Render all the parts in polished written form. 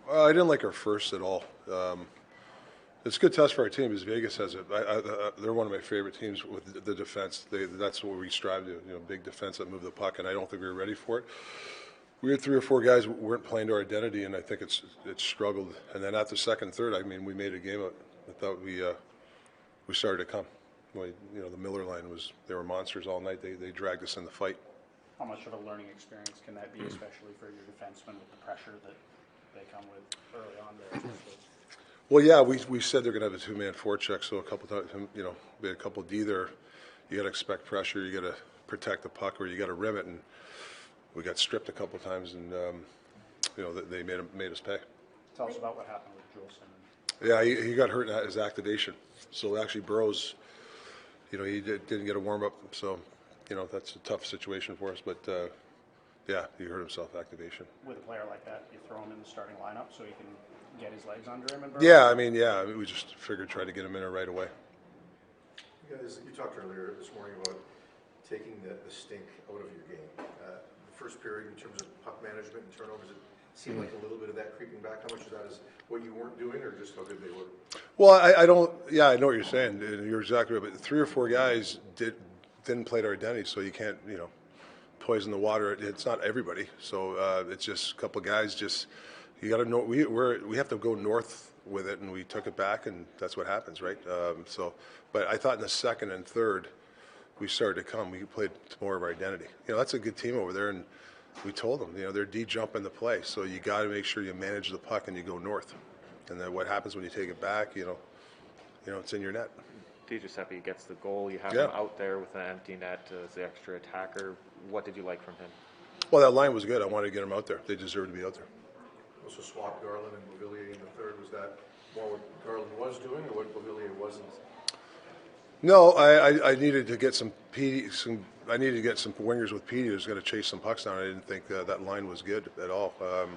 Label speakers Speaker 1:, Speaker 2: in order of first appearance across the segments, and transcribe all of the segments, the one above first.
Speaker 1: I didn't like our first at all. It's a good test for our team because Vegas has it. They're one of my favorite teams with the defense. That's what we strive to, big defense that move the puck, and I don't think we were ready for it. We had 3 or 4 guys who weren't playing to our identity, and I think it's struggled. And then after second, third, I mean, we made a game of it. I thought we started to come. The Miller line they were monsters all night. They dragged us in the fight.
Speaker 2: How much of a learning experience can that be, especially for your defensemen with the pressure that they come with early on there?
Speaker 1: Well, yeah, we said they're going to have a 2-man forecheck, so a couple times, we had a couple D there. You got to expect pressure. You got to protect the puck, or you got to rim it, and we got stripped a couple times, and they made us pay.
Speaker 2: Tell us about what happened with Juleson.
Speaker 1: Yeah, he got hurt in his activation. So actually, Burroughs, he didn't get a warm up, so that's a tough situation for us. But yeah, he hurt himself activation.
Speaker 2: With a player like that, you throw him in the starting lineup so you can get his legs under him. And
Speaker 1: We just figured try to get him in there right away.
Speaker 3: You guys, you talked earlier this morning about taking the stink out of your game. The first period, in terms of puck management and turnovers, it seemed like a little bit of that creeping back. How much of that is what you weren't doing, or just how good they were?
Speaker 1: Well, I don't. Yeah, I know what you're saying. You're exactly right. But 3 or 4 guys didn't play to our identity, so you can't poison the water. It's not everybody. So it's just a couple of guys. Just you got to know we have to go north with it, and we took it back, and that's what happens, right? But I thought in the second and third, we started to come. We played more of our identity. That's a good team over there, and we told them, they're D-jump in the play, so you got to make sure you manage the puck and you go north. And then what happens when you take it back, it's in your net.
Speaker 4: Giuseppe gets the goal. You have him out there with an empty net as the extra attacker. What did you like from him?
Speaker 1: Well, that line was good. I wanted to get him out there. They deserve to be out there.
Speaker 3: Also swapped Garland and Beauvillier in the third. Was that more what Garland was doing or what Beauvillier wasn't?
Speaker 1: No, I needed to get some I needed to get some wingers with Petey who's going to chase some pucks down. I didn't think that line was good at all. I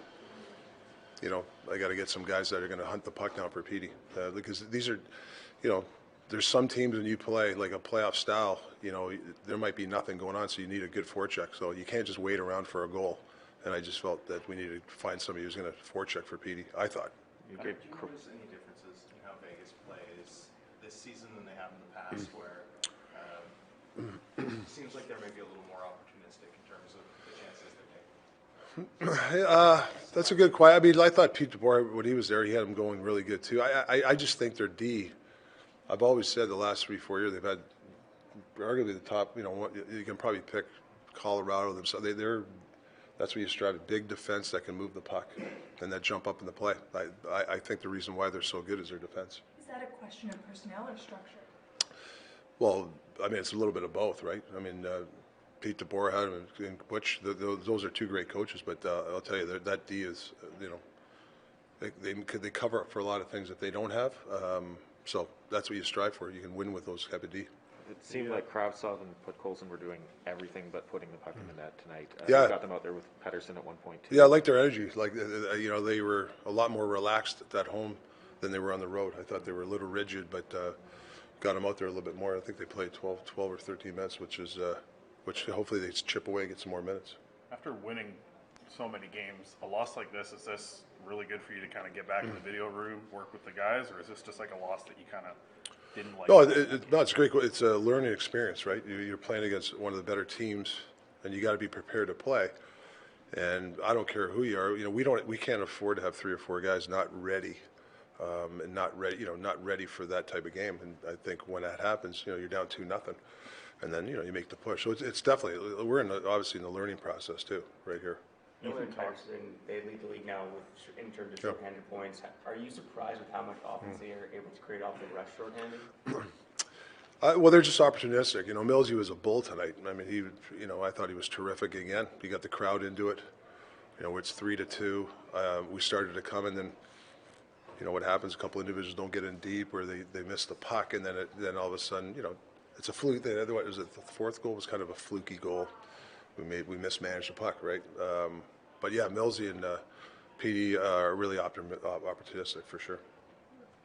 Speaker 1: got to get some guys that are going to hunt the puck down for Petey because these are, there's some teams when you play like a playoff style, there might be nothing going on, so you need a good forecheck. So you can't just wait around for a goal. And I just felt that we needed to find somebody who's going to forecheck for Petey. I thought.
Speaker 5: Do you notice any differences in how Vegas plays this season than they have in the past, where it seems like they're maybe a little more opportunistic in terms of the chances they take?
Speaker 1: That's a good question. I mean, I thought Pete DeBoer, when he was there, he had him going really good too. I just think their D. I've always said the last 3-4 years they've had arguably the top. You can probably pick Colorado themselves. That's what you strive at, big defense that can move the puck and that jump up in the play. I think the reason why they're so good is their defense.
Speaker 6: Is that a question of personnel or structure?
Speaker 1: Well, I mean, it's a little bit of both, right? I mean, Pete DeBoer had him and Butch. Those are 2 great coaches, but I'll tell you, that D is, they cover up for a lot of things that they don't have. So that's what you strive for. You can win with those type of D.
Speaker 4: It seemed like Kravtsov and Podkolzin were doing everything but putting the puck in the net tonight.
Speaker 1: Yeah.
Speaker 4: You got them out there with Pettersson at one point too.
Speaker 1: Yeah, I like their energy. Like they were a lot more relaxed at home than they were on the road. I thought they were a little rigid, but got them out there a little bit more. I think they played 12 or 13 minutes, which hopefully they chip away and get some more minutes.
Speaker 7: After winning so many games, a loss like this, is this really good for you to kind of get back in the video room, work with the guys, or is this just like a loss that you kind of didn't like?
Speaker 1: No, it's great. It's a learning experience, right? You're playing against one of the better teams, and you got to be prepared to play. And I don't care who you are. We can't afford to have 3 or 4 guys not ready, and not ready for that type of game. And I think when that happens, you're down 2-0, and then you make the push. So it's definitely we're obviously in the learning process too, right here.
Speaker 8: Ethan Pettersson, they lead the league now in terms of shorthanded points. Are you surprised with how much offense they are able to create off the rush shorthanded?
Speaker 1: Well, they're just opportunistic. Millsy was a bull tonight. I mean, I thought he was terrific again. He got the crowd into it. It's 3-2. We started to come, and then, what happens? A couple individuals don't get in deep, or they miss the puck, and then all of a sudden, it's a fluke. Otherwise, the 4th goal was kind of a fluky goal. We mismanaged the puck, right? But yeah, Millsy and PD are really opportunistic for sure.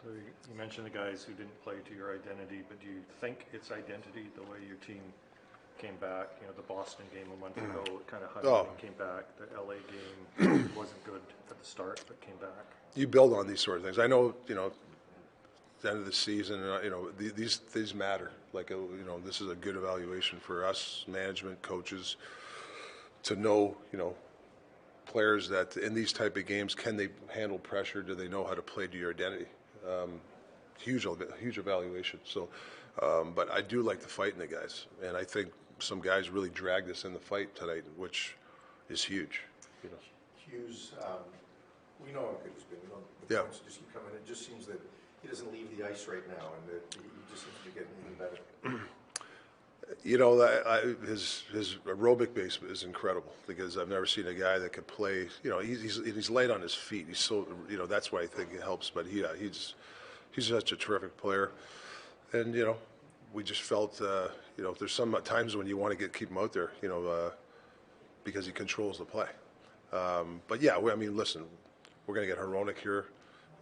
Speaker 9: So you mentioned the guys who didn't play to your identity, but do you think it's identity the way your team came back. You know, the Boston game a month ago, kind of
Speaker 1: Oh.
Speaker 9: highlighted, came back. The LA game wasn't good at the start, but came back.
Speaker 1: You build on these sort of things. I know, the end of the season, these matter. Like, this is a good evaluation for us, management, coaches, to know, players that in these type of games, can they handle pressure? Do they know how to play to your identity? Huge evaluation. So, but I do like the fight in the guys, and I think some guys really dragged us in the fight tonight, which is huge.
Speaker 3: Hughes, we know how good he's been. The
Speaker 1: Yeah.
Speaker 3: points just keep coming. It just seems that he doesn't leave the ice right now, and that he just seems to be getting even better.
Speaker 1: His aerobic base is incredible because I've never seen a guy that could play. He's light on his feet. He's so that's why I think it helps. But he's such a terrific player, and we just felt there's some times when you want to keep him out there, because he controls the play. But yeah, listen, we're going to get Hronek here.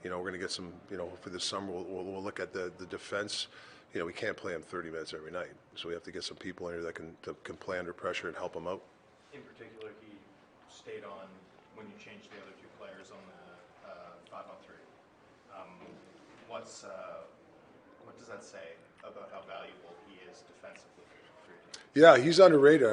Speaker 1: We're going to get some. For this summer, we'll look at the defense. We can't play him 30 minutes every night, so we have to get some people in here that can play under pressure and help him out.
Speaker 5: In particular, he stayed on when you changed the other two players on the 5-on-3. What does that say about how valuable he is defensively for your team?
Speaker 1: Yeah, he's underrated.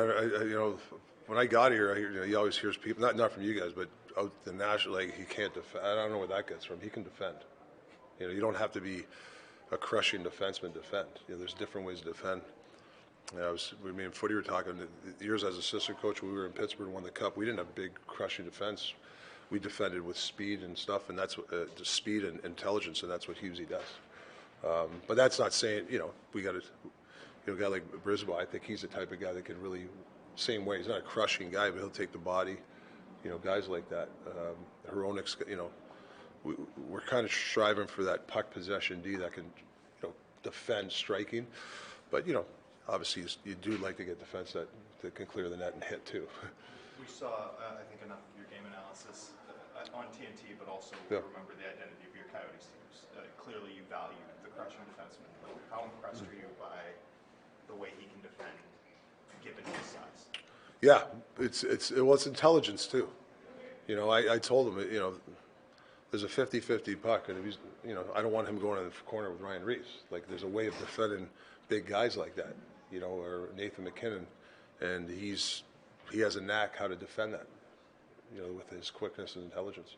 Speaker 1: When I got here, he always hears people, not from you guys, but out the national, like he can't defend. I don't know where that gets from. He can defend. You don't have to be a crushing defenseman to defend. There's different ways to defend. Me and Footy were talking, years as assistant coach, when we were in Pittsburgh and won the Cup, we didn't have big crushing defense. We defended with speed and stuff, and that's what, speed and intelligence, and that's what Hughesy does. But that's not saying, we got a guy like Brisbois, I think he's the type of guy that can really, same way, he's not a crushing guy, but he'll take the body, guys like that. Hronek's, we're kind of striving for that puck possession D that can, defend striking, but obviously you do like to get defense that can clear the net and hit too.
Speaker 5: We saw, I think, enough of your game analysis on TNT, but also remember the identity of your Coyotes teams. Clearly, you value the crushing defenseman. How impressed are you by the way he can defend, given his size?
Speaker 1: Yeah, it's intelligence too. I told him, there's a 50-50 puck, and if he's, I don't want him going in the corner with Ryan Reeves. Like, there's a way of defending big guys like that, or Nathan McKinnon, and he has a knack how to defend that, with his quickness and intelligence.